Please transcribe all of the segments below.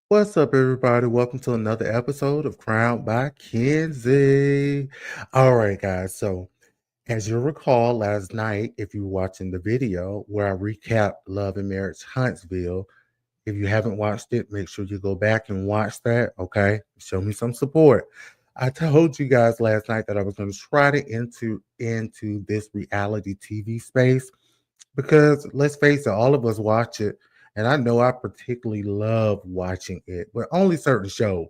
What's up, everybody? Welcome to another episode of Crowned by Kenzie. All right, guys. So, as you recall, last night, if you were watching the video where I recapped Love and Marriage Huntsville, if you haven't watched it, make sure you go back and watch that. Okay, show me some support. I told you guys last night that I was going to try to into this reality TV space because let's face it, all of us watch it. And I know I particularly love watching it, but only certain shows.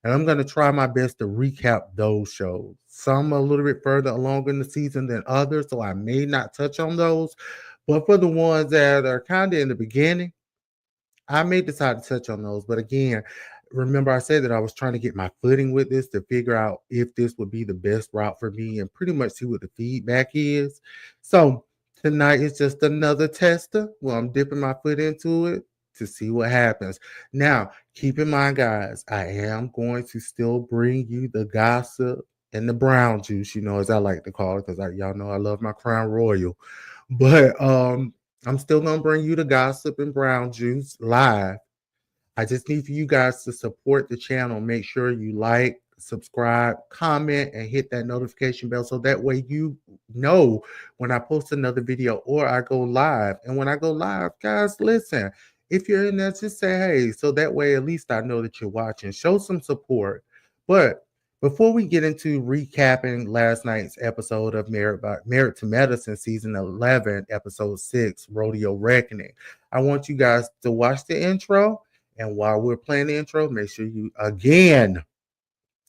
And I'm going to try my best to recap those shows. Some a little bit further along in the season than others, so I may not touch on those. But for the ones that are kind of in the beginning, I may decide to touch on those. But again, remember I said that I was trying to get my footing with this to figure out if this would be the best route for me and pretty much see what the feedback is. So tonight is just another tester where I'm dipping my foot into it to see what happens. Now, keep in mind, guys, I am going to still bring you the gossip and the brown juice, as I like to call it, because y'all know I love my Crown Royal. But I'm still gonna bring you the gossip and brown juice live. I just need for you guys to support the channel. Make sure you like, subscribe, comment, and hit that notification bell so that way you know when I post another video or I go live. And when I go live, guys, listen. If you're in there, just say hey. So that way, at least I know that you're watching. Show some support. But before we get into recapping last night's episode of Married to Medicine, season 11, episode 6, Rodeo Reckoning, I want you guys to watch the intro. And while we're playing the intro, make sure you, again,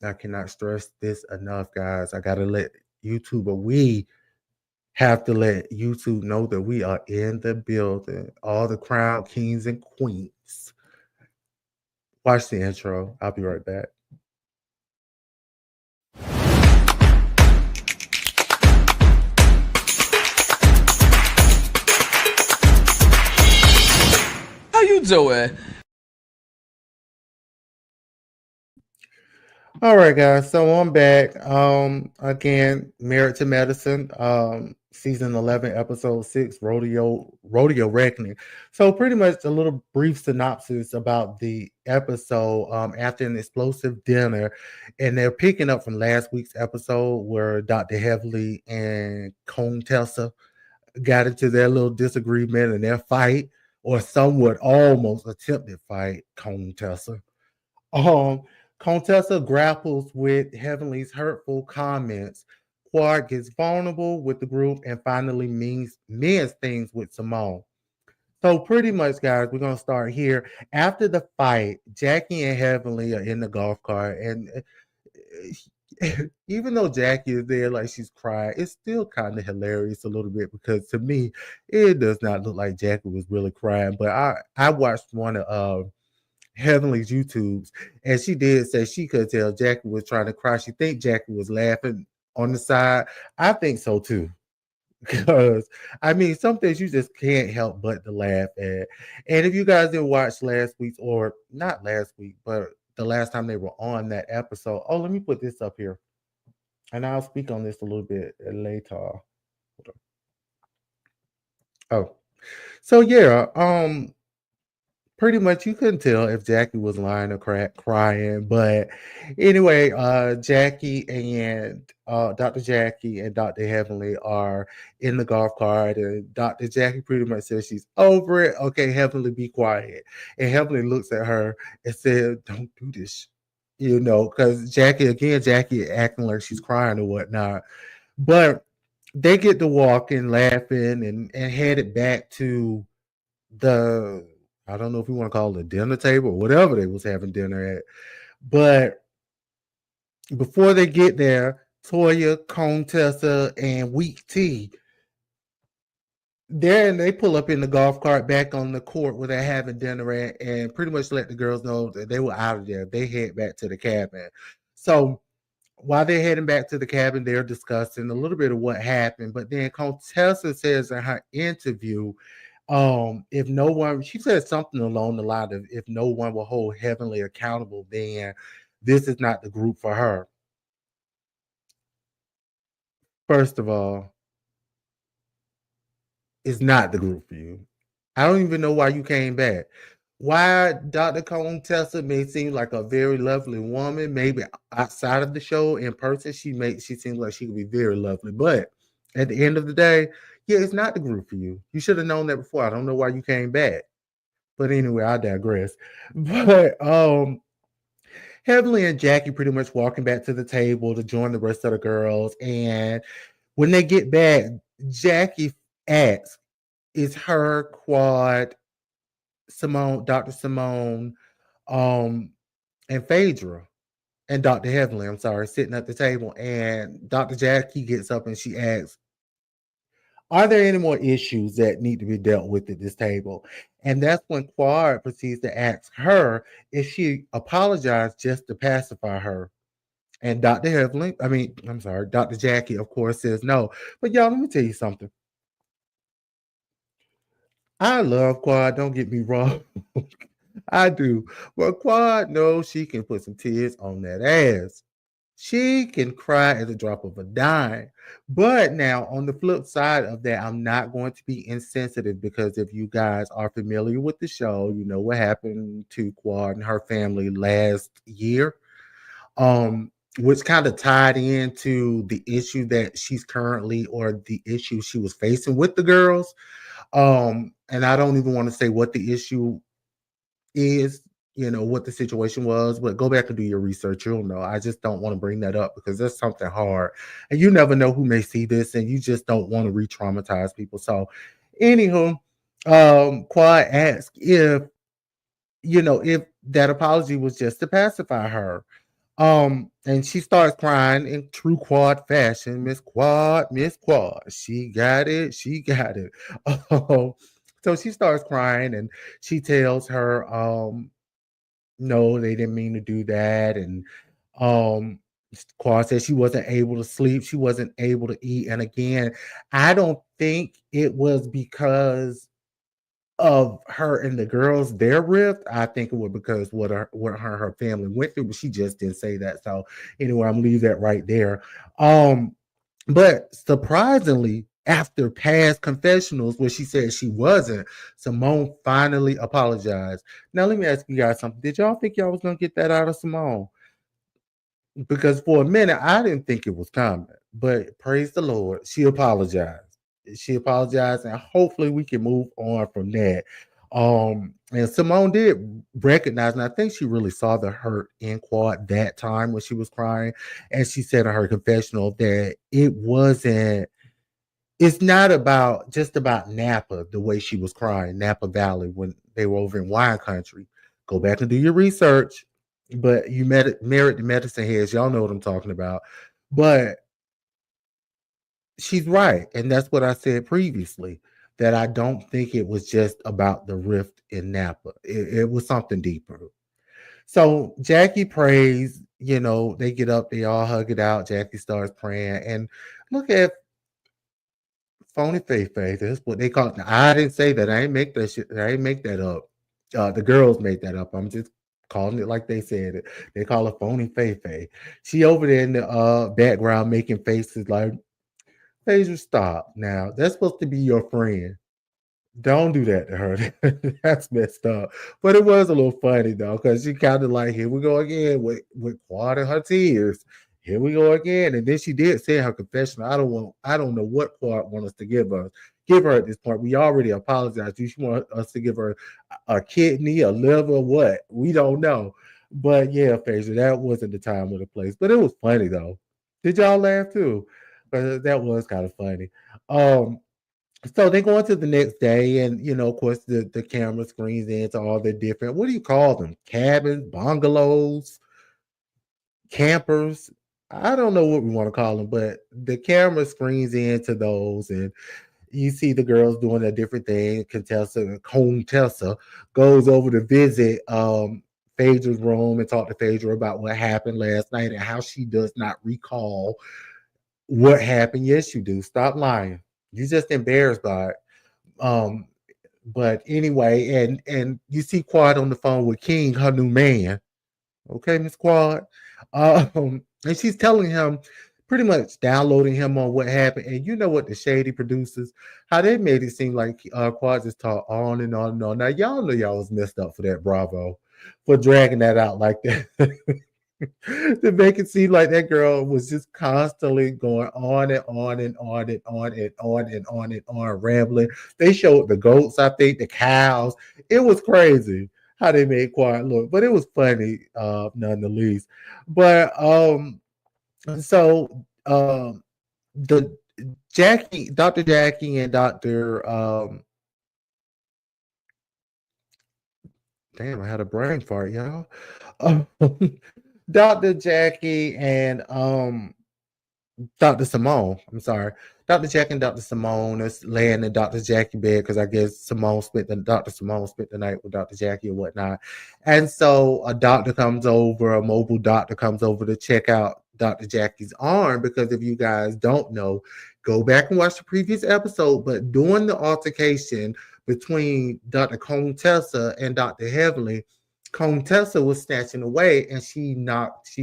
I cannot stress this enough, guys. I got to let YouTube, or we have to let YouTube know that we are in the building. All the crown kings and queens. Watch the intro. I'll be right back. How you doing? All right, guys. So I'm back. Again, Married to Medicine, season 11, episode 6, Rodeo Reckoning. So pretty much a little brief synopsis about the episode. After an explosive dinner, and they're picking up from last week's episode where Dr. Heavily and Contessa got into their little disagreement and their fight, or somewhat almost attempted fight, Contessa. Um, Contessa grapples with Heavenly's hurtful comments. Quad gets vulnerable with the group and finally mends things with Simone. So pretty much, guys, we're gonna start here. After the fight, Jackie and Heavenly are in the golf cart, and even though Jackie is there, like she's crying, it's still kind of hilarious a little bit because to me, it does not look like Jackie was really crying. But I watched one of Heavenly's YouTubes, and she did say she could tell Jackie was trying to cry. She think Jackie was laughing on the side. I think so too. Because I mean, some things you just can't help but to laugh at. And if you guys didn't watch last week's, or not last week, but the last time they were on that episode, oh, let me put this up here, and I'll speak on this a little bit later. Oh, so yeah, pretty much you couldn't tell if Jackie was lying or crying. But anyway, Jackie and Dr. Jackie and Dr. Heavenly are in the golf cart, and Dr. Jackie pretty much says she's over it. Okay, Heavenly, be quiet. And Heavenly looks at her and said, don't do this. Because Jackie acting like she's crying or whatnot. But they get to walking, laughing, and headed back to the, I don't know if you want to call it a dinner table or whatever they was having dinner at. But before they get there, Toya, Contessa, and Weak T, they pull up in the golf cart back on the court where they're having dinner at, and pretty much let the girls know that they were out of there. They head back to the cabin. So while they're heading back to the cabin, they're discussing a little bit of what happened. But then Contessa says in her interview, if no one, she said something along the line of, if no one will hold Heavenly accountable, then this is not the group for her. First of all, it's not the group for you. I don't even know why you came back. why Dr. Contessa may seem like a very lovely woman, maybe outside of the show in person, she seems like she could be very lovely. But at the end of the day, yeah, it's not the group for you. You should have known that before. I don't know why you came back. But anyway, I digress. But Heavenly and Jackie pretty much walking back to the table to join the rest of the girls. And when they get back, Jackie asks, is her quad Simone, Dr. Simone, um, and Phaedra and Dr. Heavenly, I'm sorry, sitting at the table. And Dr. Jackie gets up and she asks, are there any more issues that need to be dealt with at this table? And that's when Quad proceeds to ask her if she apologized just to pacify her. And Dr. Heavenly, I'm sorry, Dr. Jackie, of course, says no. But y'all, let me tell you something. I love Quad, don't get me wrong. I do. But Quad knows she can put some tears on that ass. She can cry at the drop of a dime. But now, on the flip side of that, I'm not going to be insensitive because if you guys are familiar with the show, you know what happened to Quad and her family last year, which kind of tied into the issue that she's currently or the issue she was facing with the girls. And I don't even want to say what the issue is, what the situation was, but go back and do your research. You'll know. I just don't want to bring that up because that's something hard. And you never know who may see this and you just don't want to re traumatize people. So, anywho, Quad asked if that apology was just to pacify her. And she starts crying in true Quad fashion. Miss Quad, she got it, she got it. So she starts crying and she tells her, no, they didn't mean to do that. And um Quad said she wasn't able to sleep, she wasn't able to eat. And again, I don't think it was because of her and the girls, their rift. I think it was because what her family went through, but she just didn't say that. So anyway, I'm gonna leave that right there. Um, but surprisingly, after past confessionals where she said she wasn't, Simone finally apologized. Now let me ask you guys something. Did y'all think y'all was gonna get that out of Simone? Because for a minute I didn't think it was coming, but praise the Lord, she apologized. She apologized, and hopefully we can move on from that. And Simone did recognize, and I think she really saw the hurt in Quad that time when she was crying. And she said in her confessional that it's not about just about Napa, the way she was crying, Napa Valley, when they were over in wine country. Go back and do your research. But you merit the medicine heads. Y'all know what I'm talking about. But she's right. And that's what I said previously, that I don't think it was just about the rift in Napa. It was something deeper. So Jackie prays, they get up, they all hug it out. Jackie starts praying. And look at phony faith faith. That's what they call it. Now, I didn't say that. I ain't make that shit. I ain't make that up. The girls made that up. I'm just calling it like they said it. They call it phony faith faith. She over there in the background making faces like, Phaedra, stop. Now that's supposed to be your friend. Don't do that to her. That's messed up. But it was a little funny though, because she kind of like, here we go again with Quad and her tears. Here we go again. And then she did say in her confession, I don't know what Quad wants us to give her at this point. We already apologized. Do she want us to give her a kidney, a liver, what? We don't know. But yeah, Phaedra, that wasn't the time or the place. But it was funny though. Did y'all laugh too? But that was kind of funny. Um, so they go into the next day, and of course, the camera screens into all the different, what do you call them? Cabins, bungalows, campers. I don't know what we want to call them, but the camera screens into those, and you see the girls doing a different thing. Contessa goes over to visit Phaedra's room and talk to Phaedra about what happened last night and how she does not recall what happened. Yes, you do. Stop lying. You're just embarrassed by it. Um, but anyway, and you see Quad on the phone with King, her new man. Okay, Miss Quad. And she's telling him pretty much downloading him on what happened. And you know what the shady producers, how they made it seem like Quad just talked on and on and on. Now y'all know y'all was messed up for that, Bravo, for dragging that out like that. To make it seem like that girl was just constantly going on and on and on and on and on and on and on, rambling. They showed the goats, I think, the cows. It was crazy how they made Quad look, but it was funny, none the least. But so the Jackie, Dr. Jackie and Dr. Damn, I had a brain fart, y'all. Um, Dr. Jackie and Dr. Simone. I'm sorry. Dr. Jackie and Dr. Simone is laying in Dr. Jackie bed because I guess Dr. Simone spent the night with Dr. Jackie or whatnot. And so a doctor comes over, a mobile doctor comes over to check out Dr. Jackie's arm because if you guys don't know, go back and watch the previous episode. But during the altercation between Dr. Contessa and Dr. Heavenly, Contessa was snatching away and she knocked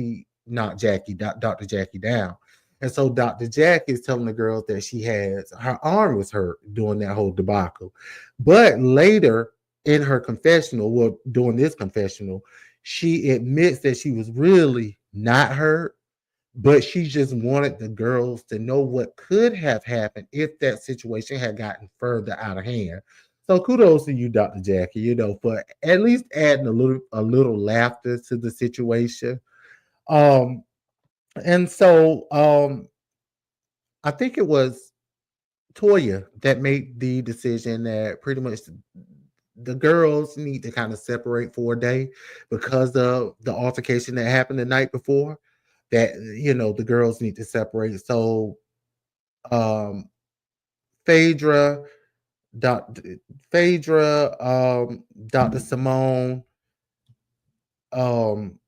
Dr. Jackie down. And so Dr. Jack is telling the girls that her arm was hurt during that whole debacle. But later in her confessional, well, during this confessional, she admits that she was really not hurt, but she just wanted the girls to know what could have happened if that situation had gotten further out of hand. So kudos to you, Dr. Jackie, for at least adding a little laughter to the situation. Um, and so I think it was Toya that made the decision that pretty much the girls need to kind of separate for a day because of the altercation that happened the night before. That the girls need to separate. So um Phaedra, Dr. Phaedra, Dr. Simone, um,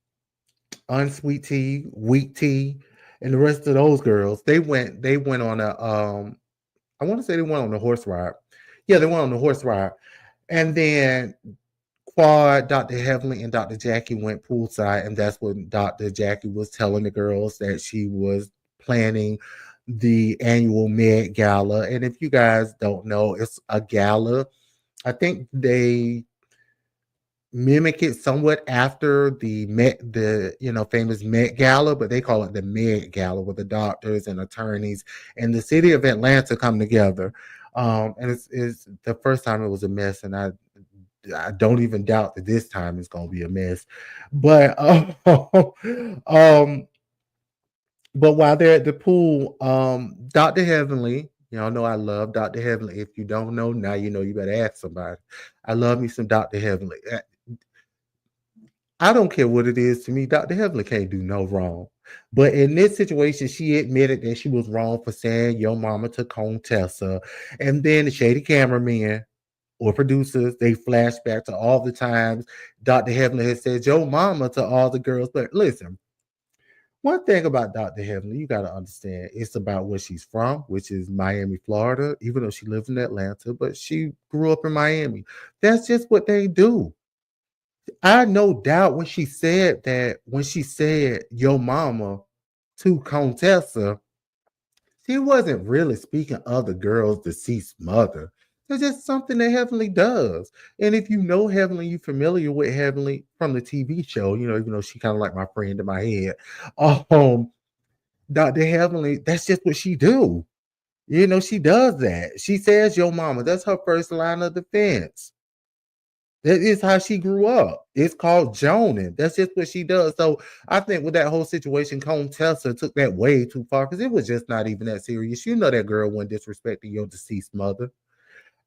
Unsweet Tea, Weak Tea, and the rest of those girls, they went on a I want to say they went on a horse ride. Yeah, they went on the horse ride. And then Quad, Dr. Heavenly, and Dr. Jackie went poolside, and that's when Dr. Jackie was telling the girls that she was planning the annual Med Gala. And if you guys don't know, it's a gala. I think they mimic it somewhat after the famous Met Gala, but they call it the Med Gala, where the doctors and attorneys and the city of Atlanta come together. And it's the first time it was a mess, and I don't even doubt that this time it's going to be a mess. But um, but while they're at the pool, Dr. Heavenly, y'all know I love Dr. Heavenly. If you don't know, now you know you better ask somebody. I love me some Dr. Heavenly. I don't care what it is to me. Dr. Heavenly can't do no wrong. But in this situation, she admitted that she was wrong for saying your mama to Contessa. And then the shady cameraman or producers, they flash back to all the times Dr. Heavenly has said your mama to all the girls. But listen, one thing about Dr. Heavenly, you got to understand, it's about where she's from, which is Miami, Florida, even though she lives in Atlanta, but she grew up in Miami. That's just what they do. I no doubt when she said your mama to Contessa, she wasn't really speaking of the girl's deceased mother. It's just something that Heavenly does. And if you know Heavenly, you're familiar with Heavenly from the TV show, even though she kind of like my friend in my head. Um, Dr. Heavenly, that's just what she do. She does that. She says your mama. That's her first line of defense. That is how she grew up. It's called Jonan. That's just what she does. So I think with that whole situation, Contessa took that way too far because it was just not even that serious. You know that girl wasn't disrespecting your deceased mother.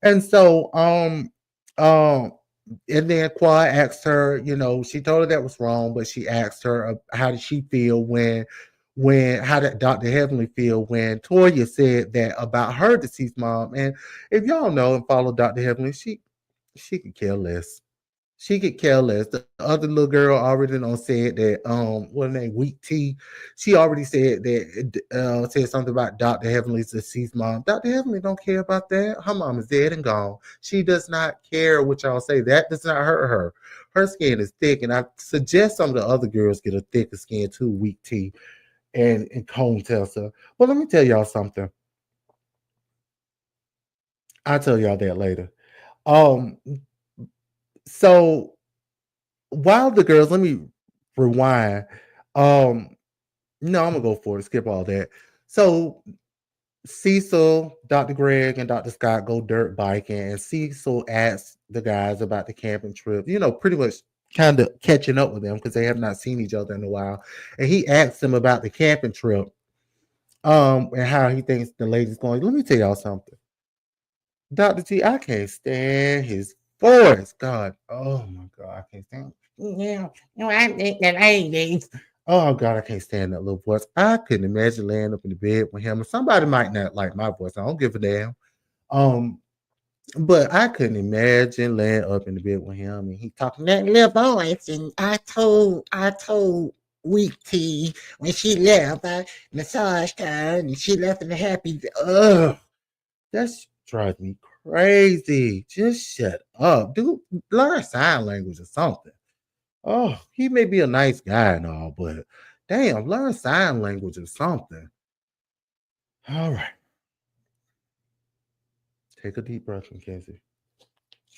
And so um and then Quad asked her, she told her that was wrong, but she asked her how did she feel when how did Dr. Heavenly feel when Toya said that about her deceased mom. And if y'all know and follow Dr. Heavenly, she could care less. She could care less. The other little girl already done said that what her name, Weak T. She already said that said something about Dr. Heavenly's deceased mom. Dr. Heavenly don't care about that. Her mom is dead and gone. She does not care what y'all say. That does not hurt her. Her skin is thick, and I suggest some of the other girls get a thicker skin too, Weak T. and Contessa. But let me tell y'all something. I'll tell y'all that later. Um, so while the girls, let me rewind. Um, no, I'm gonna go for it. Skip all that. So Cecil, Dr. Greg, and Dr. Scott go dirt biking, and Cecil asks the guys about the camping trip. Pretty much kind of catching up with them because they have not seen each other in a while. And he asks them about the camping trip, and how he thinks the lady's going. Let me tell y'all something. Dr. T, I can't stand his voice. God, oh my God, I can't stand. Yeah, I think the ladies. Oh God, I can't stand that little voice. I couldn't imagine laying up in the bed with him. And somebody might not like my voice. I don't give a damn. Um, but I couldn't imagine laying up in the bed with him and he talking that little voice. And I told Weak Tea when she left, I massaged her and she left in a happy. Ugh. That drives me crazy. Just shut up, dude. Learn sign language or something. Oh, he may be a nice guy and all, but damn, learn sign language or something. All right, take a deep breath, Mackenzie.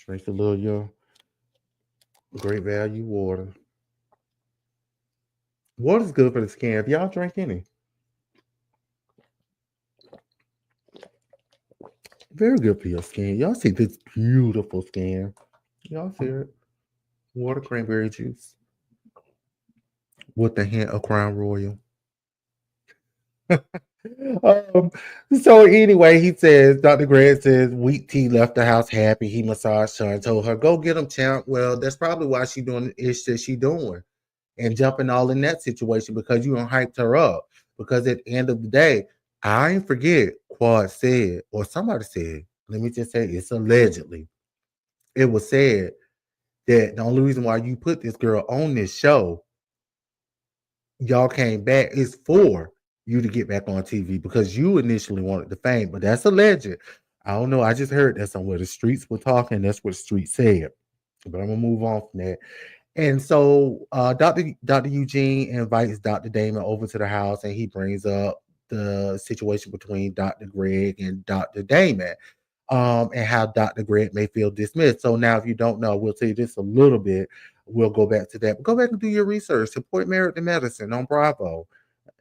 Drink a little your great value water. Water's good for the skin. If y'all drink any, very good for your skin. Y'all see this beautiful skin. Y'all see it? Water cranberry juice with a hint of Crown Royal. Um, so anyway, he says, Dr. Grant says, Weak Tea left the house happy. He massaged her and told her, go get him, champ. Well, that's probably why she doing the ish that she doing and jumping all in that situation because you don't hyped her up. Because at the end of the day, I ain't forget Quad said, or somebody said, let me just say it's allegedly. It was said that the only reason why you put this girl on this show y'all came back is for you to get back on TV because you initially wanted the fame, but that's alleged. I don't know. I just heard that somewhere. The streets were talking. That's what the streets said. But I'm gonna move on from that. And so Dr. Eugene invites Dr. Damon over to the house and he brings up the situation between Dr. Greg and Dr. Damon. And how Dr. Grant may feel dismissed. So now, if you don't know, we'll tell you this a little bit. We'll go back to that. But go back and do your research. Support Merit to Medicine on Bravo,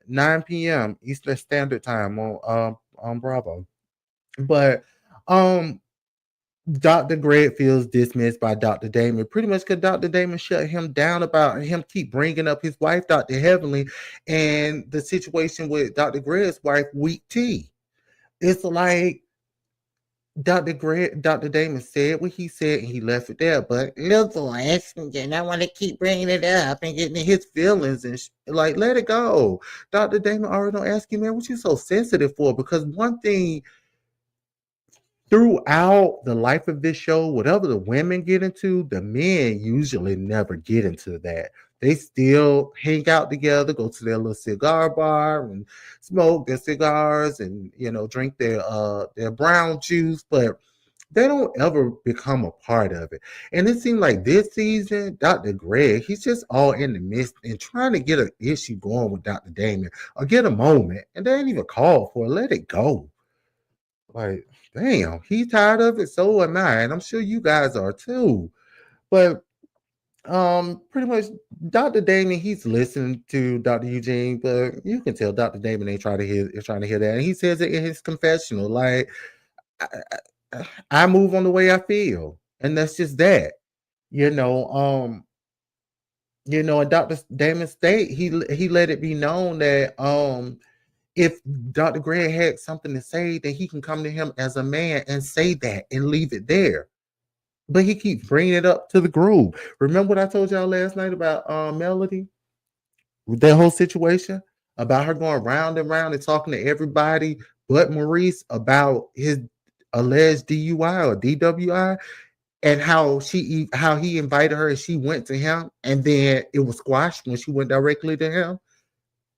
9 p.m. Eastern Standard Time on Bravo. But um, Dr. Grant feels dismissed by Dr. Damon, pretty much because Dr. Damon shut him down about him keep bringing up his wife, Dr. Heavenly, and the situation with Dr. Grant's wife, Weak Tea. It's like Dr. Damon said what he said, and he left it there. But little voice, and I want to keep bringing it up and getting in his feelings and like let it go. Dr. Damon already don't ask you, man, what you so sensitive for? Because one thing throughout the life of this show, whatever the women get into, the men usually never get into that. They still hang out together, go to their little cigar bar and smoke their cigars and drink their brown juice, but they don't ever become a part of it. And it seemed like this season, Dr. Greg, he's just all in the midst and trying to get an issue going with Dr. Damon or get a moment. And they ain't even called for it. Let it go. Like, damn, he's tired of it. So am I. And I'm sure you guys are too. But pretty much Dr. Damon, he's listening to Dr. Eugene, but you can tell Dr. Damon ain't trying to hear that. And he says it in his confessional, like I, I move on the way I feel. And that's just that. You know, um, and Dr. Damon State, he let it be known that if Dr. Grant had something to say, then he can come to him as a man and say that and leave it there. But he keeps bringing it up to the group. Remember what I told y'all last night about Melody? That whole situation about her going round and round and talking to everybody but Maurice about his alleged DUI or DWI and how he invited her and she went to him and then it was squashed when she went directly to him.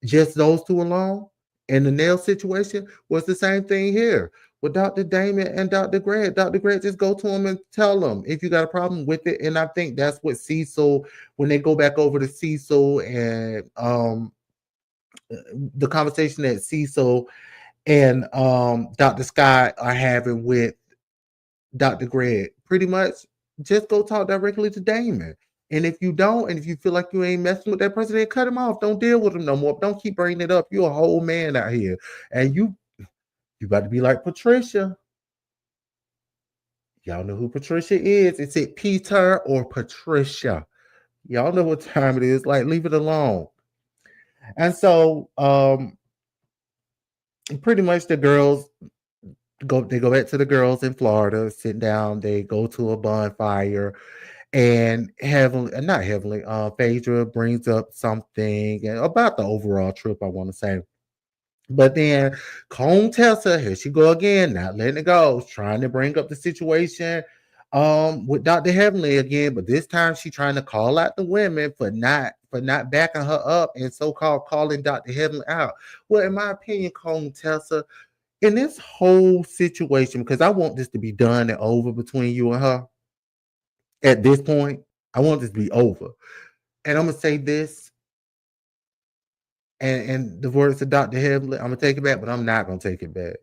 Just those two alone. And the nail situation was the same thing here with Dr. Damon and Dr. Grant. Dr. Grant just go to him and tell him if you got a problem with it. And I think that's what Cecil, when they go back over to Cecil and the conversation that Cecil and Dr. Scott are having with Dr. Greg. Pretty much just go talk directly to Damon. And if you don't, and if you feel like you ain't messing with that person, then cut him off. Don't deal with him no more. Don't keep bringing it up. You're a whole man out here. And you about to be like Patricia. Y'all know who Patricia is. Is it Peter or Patricia? Y'all know what time it is. Like, leave it alone. And so pretty much the girls they go back to the girls in Florida, sit down, they go to a bonfire, and not heavily, Phaedra brings up something about the overall trip, I want to say. But then Contessa, here she go again, not letting it go, trying to bring up the situation with Dr. Heavenly again, but this time she trying to call out the women for not backing her up and so-called calling Dr. Heavenly out. Well, in my opinion, Contessa, in this whole situation, because I want this to be done and over between you and her at this point, I want this to be over. And I'm gonna say this, and the words of Dr. Heavenly, I'm gonna take it back, but I'm not gonna take it back.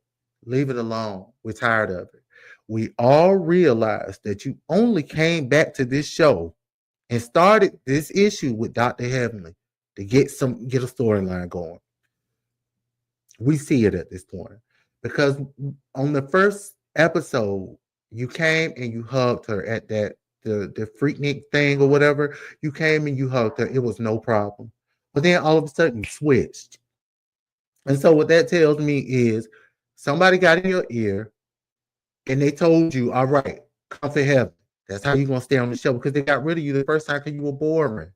Leave it alone. We're tired of it. We all realize that you only came back to this show and started this issue with Dr. Heavenly to get a storyline going. We see it at this point. Because on the first episode, you came and you hugged her at the Freaknik thing or whatever. You came and you hugged her. It was no problem. But then all of a sudden you switched. And so what that tells me is somebody got in your ear and they told you, all right, come for heaven. That's how you're gonna stay on the show because they got rid of you the first time because you were boring.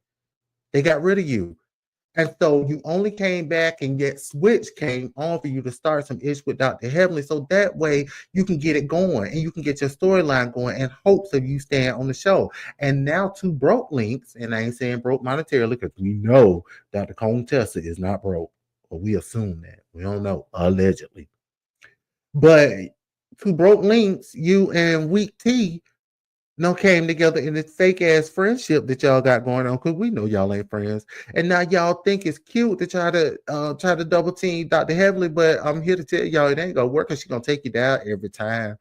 They got rid of you. And so you only came back and yet switch came on for you to start some ish with Dr. Heavenly. So that way you can get it going and you can get your storyline going in hopes of you staying on the show. And now two broke links, and I ain't saying broke monetarily because we know Dr. Contessa is not broke. Or we assume that. We don't know, allegedly. But two broke links, you and Weak T no came together in this fake ass friendship that y'all got going on because we know y'all ain't friends, and now y'all think it's cute to try to double team Dr. Heavenly, but I'm here to tell y'all it ain't gonna work because she's gonna take you down every time.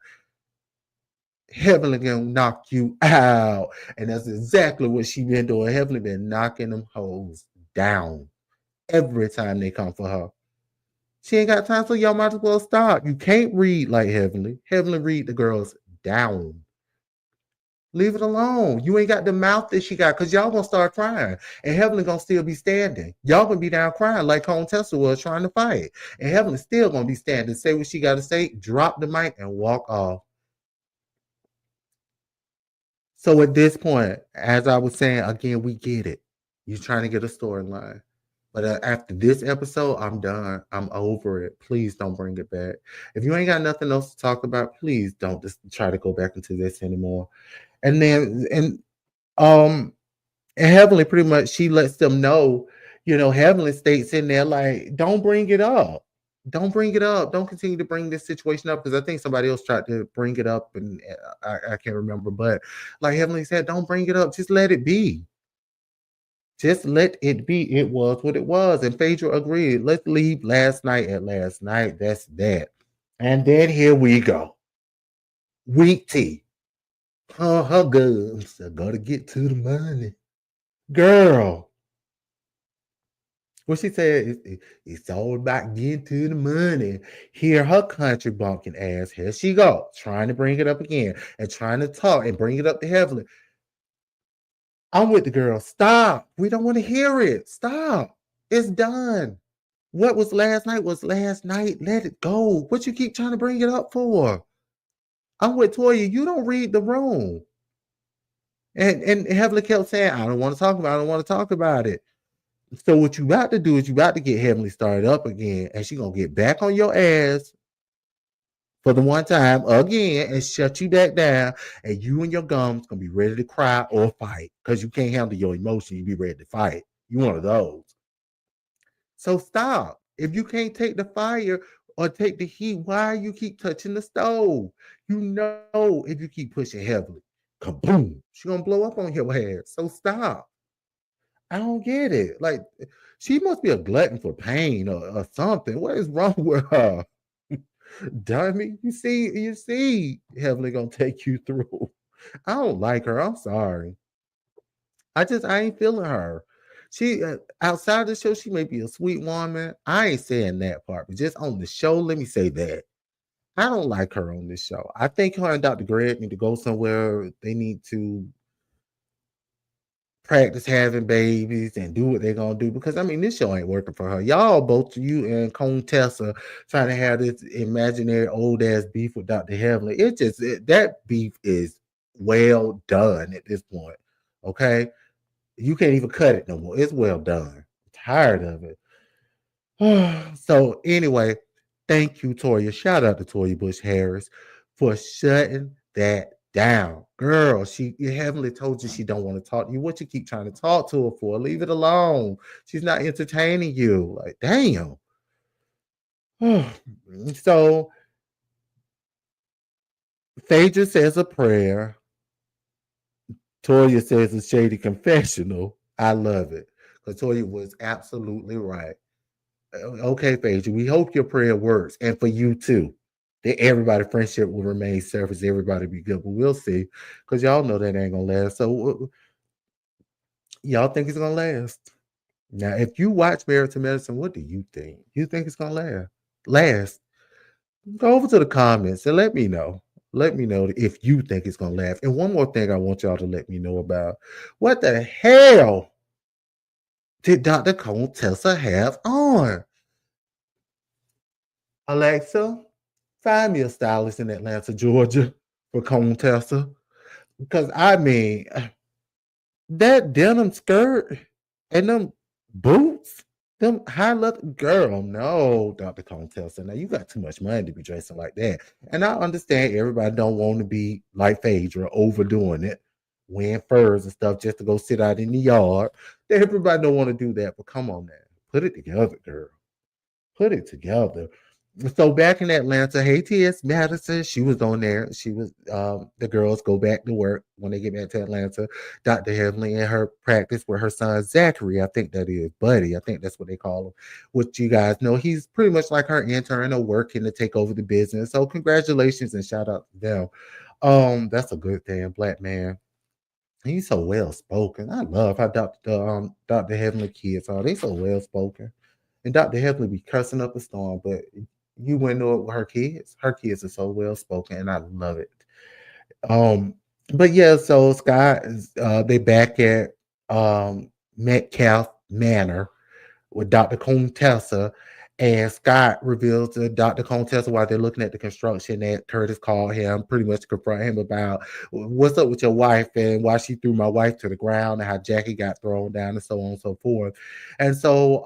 Heavenly gonna knock you out, and that's exactly what she been doing. Heavenly been knocking them hoes down every time they come for her. She ain't got time, so y'all might as well stop. You can't read like Heavenly. Heavenly read the girls down. Leave it alone. You ain't got the mouth that she got because y'all gonna start crying. And Heavenly gonna still be standing. Y'all gonna be down crying like Contessa was trying to fight. And Heavenly still gonna be standing, say what she gotta say, drop the mic, and walk off. So at this point, as I was saying, again, we get it. You're trying to get a storyline. But after this episode, I'm done. I'm over it. Please don't bring it back. If you ain't got nothing else to talk about, please don't just try to go back into this anymore. And then um and Heavenly pretty much she lets them know, Heavenly states in there like, don't bring it up. Don't bring it up. Don't continue to bring this situation up because I think somebody else tried to bring it up and I can't remember. But like Heavenly said, don't bring it up. Just let it be. Just let it be. It was what it was. And Phaedra agreed. Let's leave last night at last night. That's that. And then here we go. Weak tea. Her guns are gonna get to the money. Girl, what she said is it's all about getting to the money. Here, her country bumpkin ass, here she go, trying to bring it up again and trying to talk and bring it up to Heavenly. I'm with the girl. Stop. We don't want to hear it. Stop. It's done. What was last night was last night. Let it go. What you keep trying to bring it up for? I'm with Toya. You don't read the room. And Heavenly kept saying, I don't want to talk about it. I don't want to talk about it. So what you about to do is you about to get Heavenly started up again, and she gonna get back on your ass for the one time again and shut you back down, and you and your gums gonna be ready to cry or fight because you can't handle your emotion. You be ready to fight. You one of those. So stop. If you can't take the fire or take the heat, why you keep touching the stove? You know if you keep pushing heavily, kaboom, she gonna blow up on your head. So stop. I don't get it. Like, she must be a glutton for pain or something. What is wrong with her? Dummy, you see, Heavenly gonna take you through. I don't like her. I'm sorry. I ain't feeling her. She outside the show, she may be a sweet woman. I ain't saying that part, but just on the show, let me say that I don't like her on this show. I think her and Dr. Greg need to go somewhere. They need to practice having babies and do what they're gonna do because I mean this show ain't working for her. Y'all both you and Contessa trying to have this imaginary old ass beef with Dr. Heavenly. That beef is well done at this point. Okay. You can't even cut it no more. It's well done. I'm tired of it. So anyway, thank you, Toya. Shout out to Toya Bush Harris for shutting that down. Girl, she heavily told you she don't want to talk to you. What you keep trying to talk to her for? Leave it alone. She's not entertaining you. Like, damn. So Phaedra says a prayer. Toya says a shady confessional. I love it. Because Toya was absolutely right. Okay, Phaedra, we hope your prayer works. And for you too. That everybody friendship will remain surface, everybody be good, but we'll see. Because y'all know that ain't gonna last. So y'all think it's gonna last? Now, if you watch Married to Medicine, what do you think? You think it's gonna last? Go over to the comments and let me know. Let me know if you think it's gonna last. And one more thing I want y'all to let me know about. What the hell did Dr. Contessa have on? Alexa, find me a stylist in Atlanta, Georgia for Contessa. Because I mean, that denim skirt and them boots, them high leather girl, no, Dr. Contessa. Now you got too much money to be dressing like that. And I understand everybody don't want to be like Phaedra overdoing it, wearing furs and stuff just to go sit out in the yard. Everybody don't want to do that, but come on now. Put it together, girl. Put it together. So back in Atlanta, hey T.S. Madison, she was on there. She was the girls go back to work when they get back to Atlanta. Dr. Heavenly in her practice with her son Zachary, I think that is Buddy. I think that's what they call him. Which you guys know, he's pretty much like her intern or working to take over the business. So congratulations and shout out to them. That's a good thing, black man. He's so well spoken. I love how Dr. Heavenly kids are. They so well spoken. And Dr. Heavenly be cursing up a storm, but you wouldn't know it with her kids. Her kids are so well spoken, and I love it. Um, but yeah, so Scott is they back at Metcalf Manor with Dr. Contessa, and Scott reveals to Dr. Contessa while they're looking at the construction that Curtis called him, pretty much to confront him about what's up with your wife and why she threw my wife to the ground and how Jackie got thrown down and so on and so forth. And so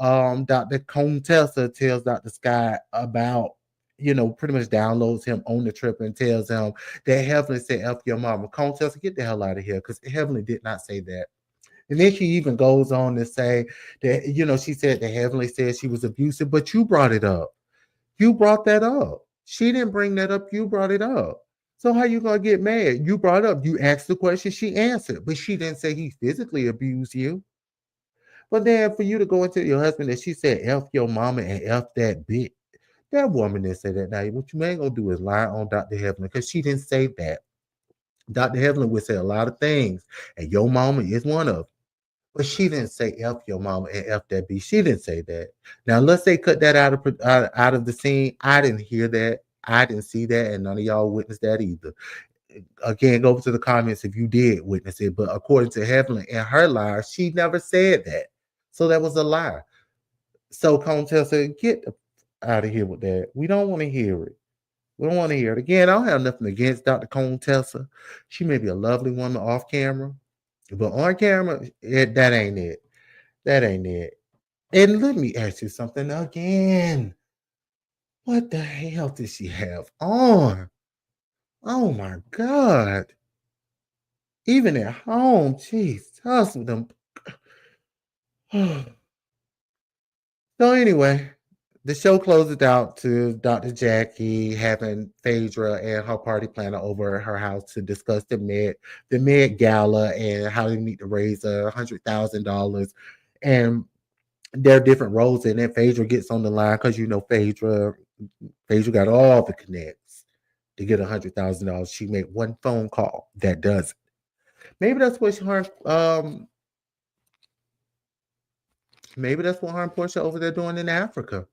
Dr. Contessa tells Dr. Scott about pretty much downloads him on the trip and tells him that Heavenly said, F your mama. Contessa, get the hell out of here because Heavenly did not say that. And then she even goes on to say that, she said that Heavenly said she was abusive, but you brought it up. You brought that up. She didn't bring that up. You brought it up. So how you gonna get mad? You brought up. You asked the question. She answered, but she didn't say he physically abused you. But then for you to go into your husband and she said F your mama and F that bitch. That woman didn't say that. Now what you ain't gonna do is lie on Dr. Heavenly because she didn't say that. Dr. Heavenly would say a lot of things, and your mama is one of them. But she didn't say F your mama and F that B. She didn't say that. Now, let's say cut that out of the scene. I didn't hear that. I didn't see that, and none of y'all witnessed that either. Again, go over to the comments if you did witness it. But according to Heavenly and her lie, she never said that. So that was a lie. So Contessa said, get out of here with that. We don't want to hear it. We don't want to hear it. Again, I don't have nothing against Dr. Contessa. She may be a lovely woman off camera, but on camera, that ain't it. That ain't it. And let me ask you something again. What the hell did she have on? Oh my God. Even at home, jeez, toss with them. So anyway, the show closes out to Dr. Jackie having Phaedra and her party planner over at her house to discuss the Met Gala and how they need to raise $100,000. And there are different roles in it. Phaedra gets on the line because Phaedra got all the connects to get $100,000. She made one phone call that does it. Maybe that's what maybe that's what her and Portia over there doing in Africa.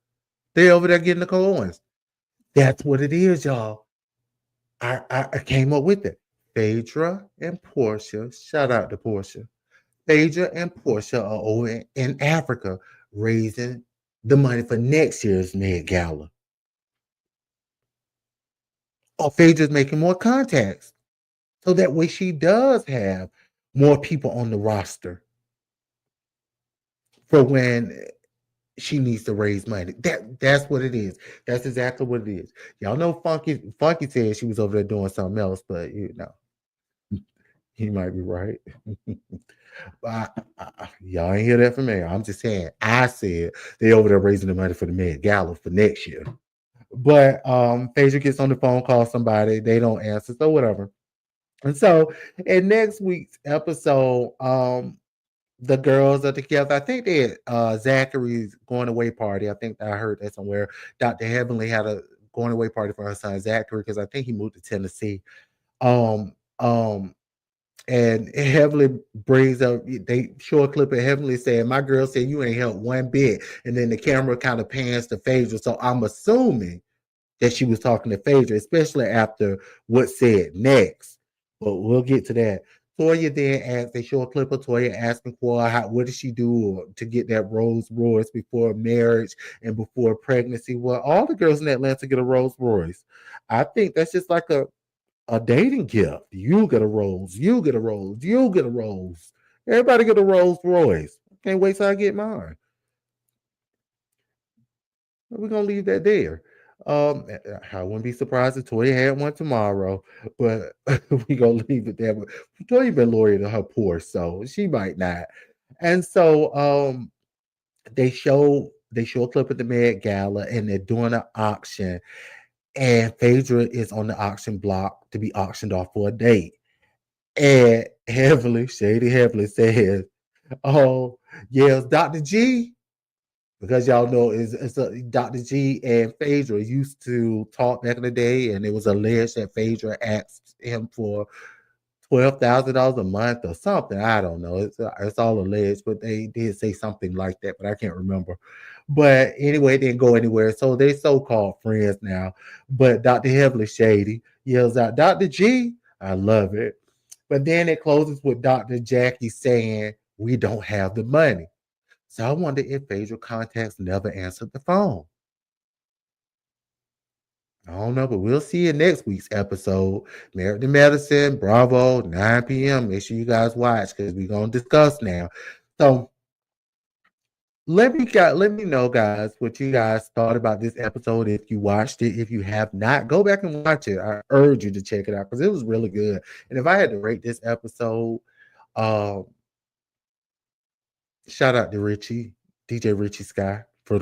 They over there getting the coins. That's what it is, y'all. I came up with it. Phaedra and Portia, shout out to Portia. Phaedra and Portia are over in Africa raising the money for next year's Met Gala. Or Phaedra's making more contacts. So that way she does have more people on the roster for when she needs to raise money. That's what it is. That's exactly what it is. Y'all know Funky said she was over there doing something else, but he might be right. Y'all ain't hear that from me. I'm just saying. I said they over there raising the money for the Met Gala for next year. But Phaedra gets on the phone, calls somebody, they don't answer, so whatever. And so in next week's episode, the girls are together. I think they had Zachary's going away party. I think I heard that somewhere. Dr. Heavenly had a going away party for her son Zachary because I think he moved to Tennessee. Um, um, and Heavenly brings up, they show a clip of Heavenly saying, "My girl said you ain't helped one bit." And then the camera kind of pans to Phaedra. So I'm assuming that she was talking to Phaedra, especially after what said next. But we'll get to that. Toya then asks, they show a clip of Toya asking for what did she do to get that Rolls Royce before marriage and before pregnancy? Well, all the girls in Atlanta get a Rolls Royce. I think that's just like a dating gift. You get a Rolls, you get a Rolls, you get a Rolls. Everybody get a Rolls Royce. Can't wait till I get mine. We're gonna leave that there. I wouldn't be surprised if Toya had one tomorrow, but we gonna leave it there. But Toya been loyal to her poor, so she might not. And so they show a clip of the Met Gala and they're doing an auction, and Phaedra is on the auction block to be auctioned off for a date. And Shady Heavily says, "Oh, yes, Dr. G." Because y'all know Dr. G and Phaedra used to talk back in the day, and it was alleged that Phaedra asked him for $12,000 a month or something. I don't know. It's all alleged, but they did say something like that, but I can't remember. But anyway, it didn't go anywhere. So they so-called friends now. But Dr. Heavily Shady yells out, "Dr. G." I love it. But then it closes with Dr. Jackie saying, "We don't have the money." So I wonder if Phaedra contacts never answered the phone. I don't know, but we'll see in next week's episode. Married to Medicine, Bravo, 9 p.m. Make sure you guys watch because we're gonna discuss now. So let me know, guys, what you guys thought about this episode. If you watched it, if you have not, go back and watch it. I urge you to check it out because it was really good. And if I had to rate this episode, um, shout out to Richie, DJ Richie Sky for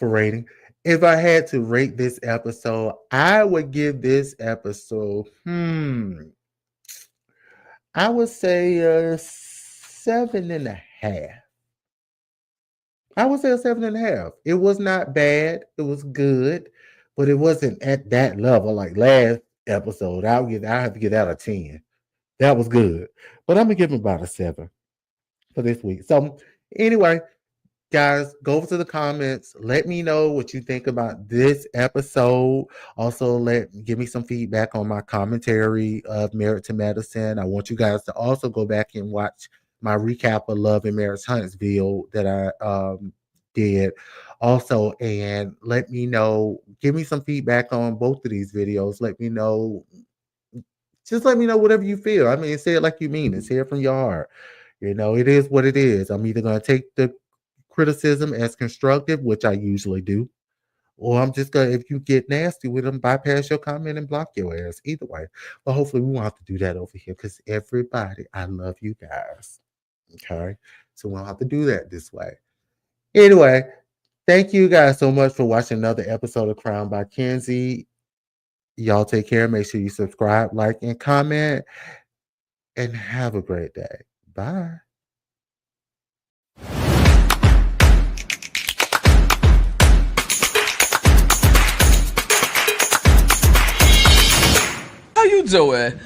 rating. If I had to rate this episode, I would give this episode, I would say a 7.5. I would say a 7.5. It was not bad. It was good, but it wasn't at that level like last episode. I have to give that a 10. That was good. But I'm gonna give him about a 7 for this week. So anyway, guys, go over to the comments. Let me know what you think about this episode. Also, give me some feedback on my commentary of Married to Medicine. I want you guys to also go back and watch my recap of Love and Marriage Huntsville that I did. Also, and let me know, give me some feedback on both of these videos. Let me know, just let me know whatever you feel. I mean, say it like you mean it. Say it from your heart. It is what it is. I'm either going to take the criticism as constructive, which I usually do, or I'm just gonna, if you get nasty with them, bypass your comment and block your ass. Either way. But hopefully we won't have to do that over here because everybody, I love you guys. Okay. So we don't have to do that this way. Anyway, Thank you guys so much for watching another episode of Crown by Kenzie. Y'all take care. Make sure you subscribe, like, and comment. And have a great day. Bye. How you doing?